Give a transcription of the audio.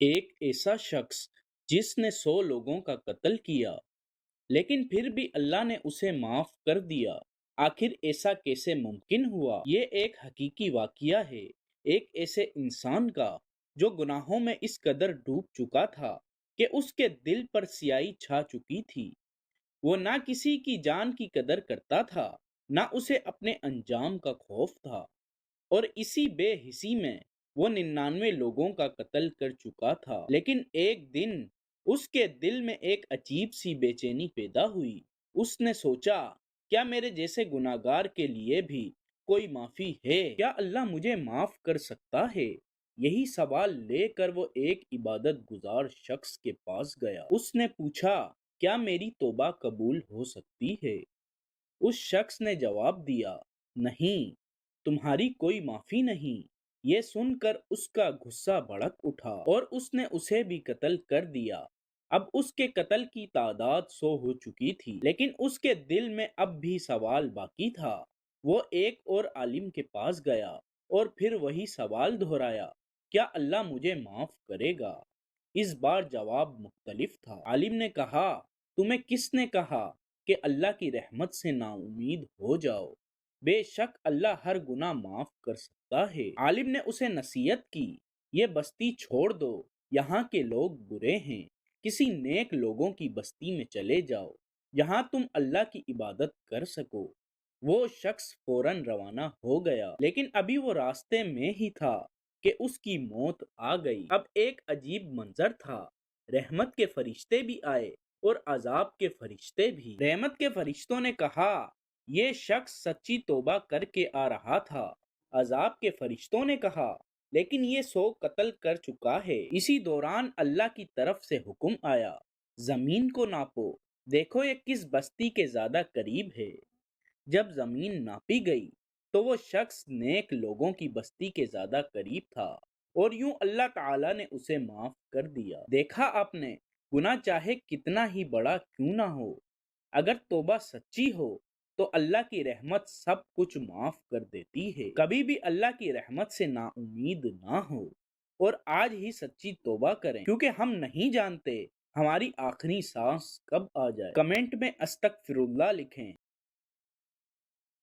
ایک ایسا شخص جس نے 100 لوگوں کا قتل کیا لیکن پھر بھی اللہ نے اسے معاف کر دیا۔ آخر ایسا کیسے ممکن ہوا؟ یہ ایک حقیقی واقعہ ہے، ایک ایسے انسان کا جو گناہوں میں اس قدر ڈوب چکا تھا کہ اس کے دل پر سیاہی چھا چکی تھی۔ وہ نہ کسی کی جان کی قدر کرتا تھا، نہ اسے اپنے انجام کا خوف تھا، اور اسی بے حسی میں وہ 99 لوگوں کا قتل کر چکا تھا۔ لیکن ایک دن اس کے دل میں ایک عجیب سی بے چینی پیدا ہوئی۔ اس نے سوچا، کیا میرے جیسے گناہگار کے لیے بھی کوئی معافی ہے؟ کیا اللہ مجھے معاف کر سکتا ہے؟ یہی سوال لے کر وہ ایک عبادت گزار شخص کے پاس گیا۔ اس نے پوچھا، کیا میری توبہ قبول ہو سکتی ہے؟ اس شخص نے جواب دیا، نہیں، تمہاری کوئی معافی نہیں۔ یہ سن کر اس کا غصہ بھڑک اٹھا اور اس نے اسے بھی قتل کر دیا۔ اب اس کے قتل کی تعداد 100 ہو چکی تھی، لیکن اس کے دل میں اب بھی سوال باقی تھا۔ وہ ایک اور عالم کے پاس گیا اور پھر وہی سوال دہرایا، کیا اللہ مجھے معاف کرے گا؟ اس بار جواب مختلف تھا۔ عالم نے کہا، تمہیں کس نے کہا کہ اللہ کی رحمت سے نا امید ہو جاؤ؟ بے شک اللہ ہر گناہ معاف کر سکتا ہے۔ عالم نے اسے نصیحت کی، یہ بستی چھوڑ دو، یہاں کے لوگ برے ہیں، کسی نیک لوگوں کی بستی میں چلے جاؤ جہاں تم اللہ کی عبادت کر سکو۔ وہ شخص فوراً روانہ ہو گیا، لیکن ابھی وہ راستے میں ہی تھا کہ اس کی موت آ گئی۔ اب ایک عجیب منظر تھا، رحمت کے فرشتے بھی آئے اور عذاب کے فرشتے بھی۔ رحمت کے فرشتوں نے کہا، یہ شخص سچی توبہ کر کے آ رہا تھا۔ عذاب کے فرشتوں نے کہا، لیکن یہ 100 قتل کر چکا ہے۔ اسی دوران اللہ کی طرف سے حکم آیا، زمین کو ناپو، دیکھو یہ کس بستی کے زیادہ قریب ہے۔ جب زمین ناپی گئی تو وہ شخص نیک لوگوں کی بستی کے زیادہ قریب تھا، اور یوں اللہ تعالی نے اسے معاف کر دیا۔ دیکھا آپ نے، گناہ چاہے کتنا ہی بڑا کیوں نہ ہو، اگر توبہ سچی ہو تو اللہ کی رحمت سب کچھ معاف کر دیتی ہے۔ کبھی بھی اللہ کی رحمت سے نا امید نہ ہو، اور آج ہی سچی توبہ کریں، کیونکہ ہم نہیں جانتے ہماری آخری سانس کب آ جائے۔ کمنٹ میں استغفر اللہ لکھیں۔